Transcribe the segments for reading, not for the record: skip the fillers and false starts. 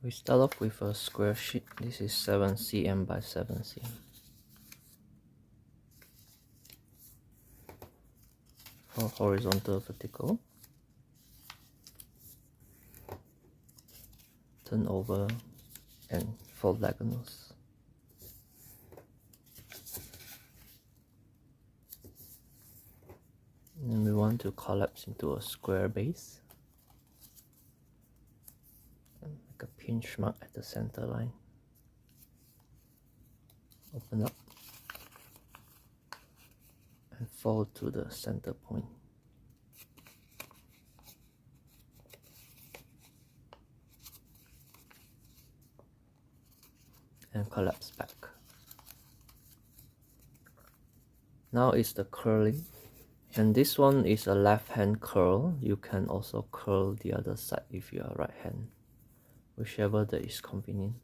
We start off with a square sheet. This is 7 cm by 7 cm. For horizontal, vertical. Turn over and fold diagonals. And we want to collapse into a square base. And make a pinch mark at the center line. Open up and fold to the center point. And collapse back. Now is the curling, and this one is a left hand curl. You can also curl the other side if you are right hand, whichever that is convenient.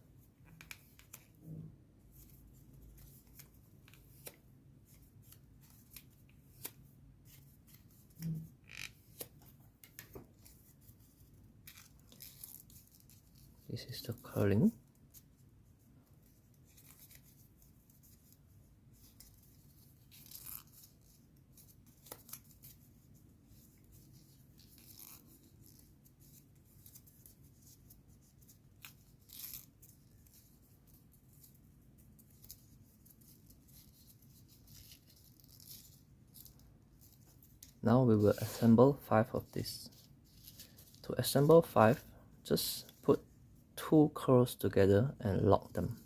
This is the curling. Now we will assemble 5 of this. To assemble 5, just put 2 curls together and lock them.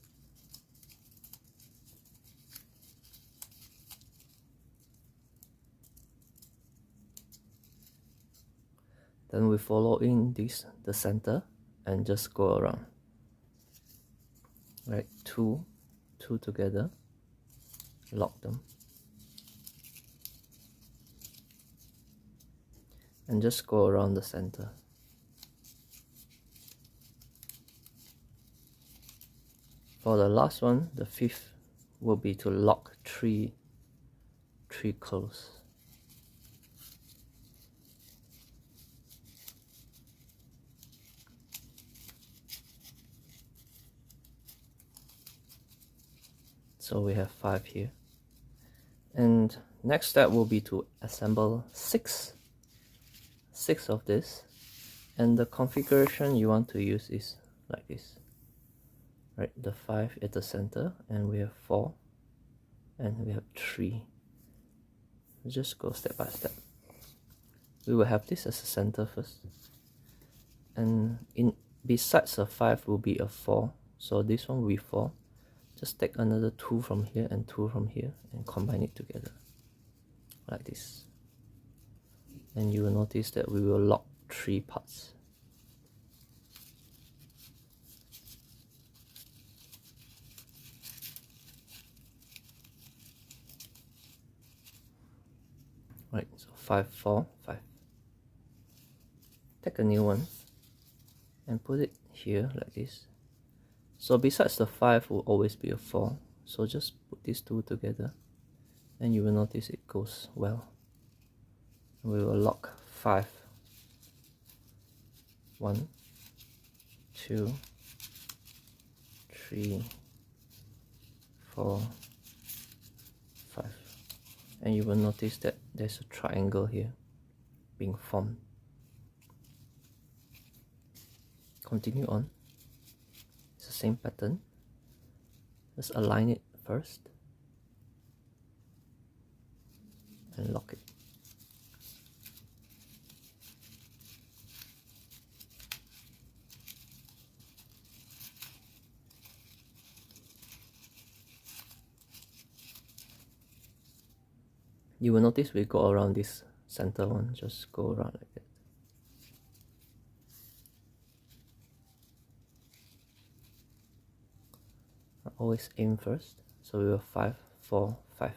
Then we follow in the center, and just go around. Right, two together, lock them. And just go around the center. For the last one, the 5th, will be to lock three curls. So we have 5 here. And next step will be to assemble 6 of this, and the configuration you want to use is like this. Right, the 5 at the center, and we have 4, and we have 3. Just go step by step. We will have this as a center first, and besides a 5 will be a 4, so this one will be 4. Just take another 2 from here and 2 from here and combine it together like this. And you will notice that we will lock 3 parts. Right, so 5, 4, 5. Take a new one and put it here like this. So besides the 5 will always be a 4. So just put these 2 together and you will notice it goes well. We will lock 5. 1, 2, 3, 4, 5. And you will notice that there's a triangle here being formed. Continue on. It's the same pattern. Just align it first and lock it. You will notice we go around this center one, just go around like that. Always aim first, so we will 5, 4, 5.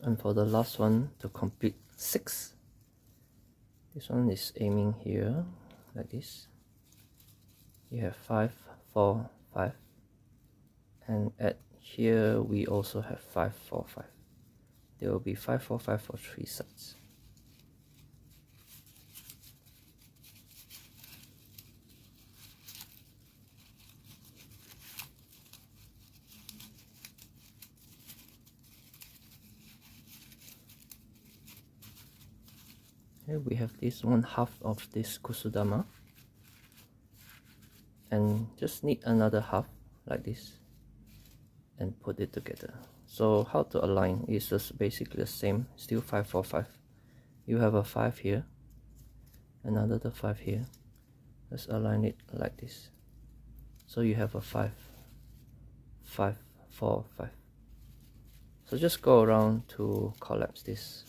And for the last one, to complete 6, This one is aiming here like this. You have 5, 4, 5, and at here we also have 5, 4, 5. There will be 5, 4, 5 for 3 sides. Here we have this 1/2 of this Kusudama, and just need another half like this and put it together. So how to align is just basically the same, still 5, 4, 5. You have a 5 here, another 5 here. Let's align it like this. So you have a 5, 5, 4, 5. So just go around to collapse this.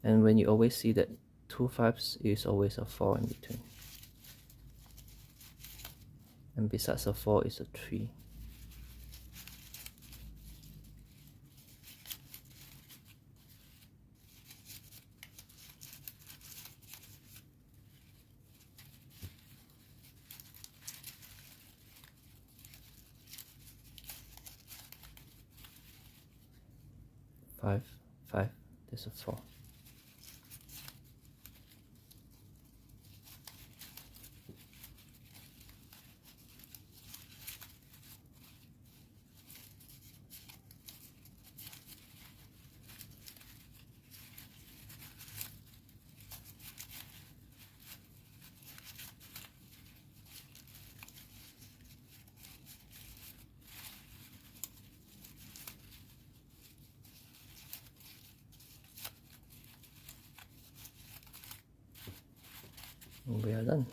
And when you always see that 2 5s is always a 4 in between. And besides a 4 is a 3. Five, 5, there's a 4. We are done.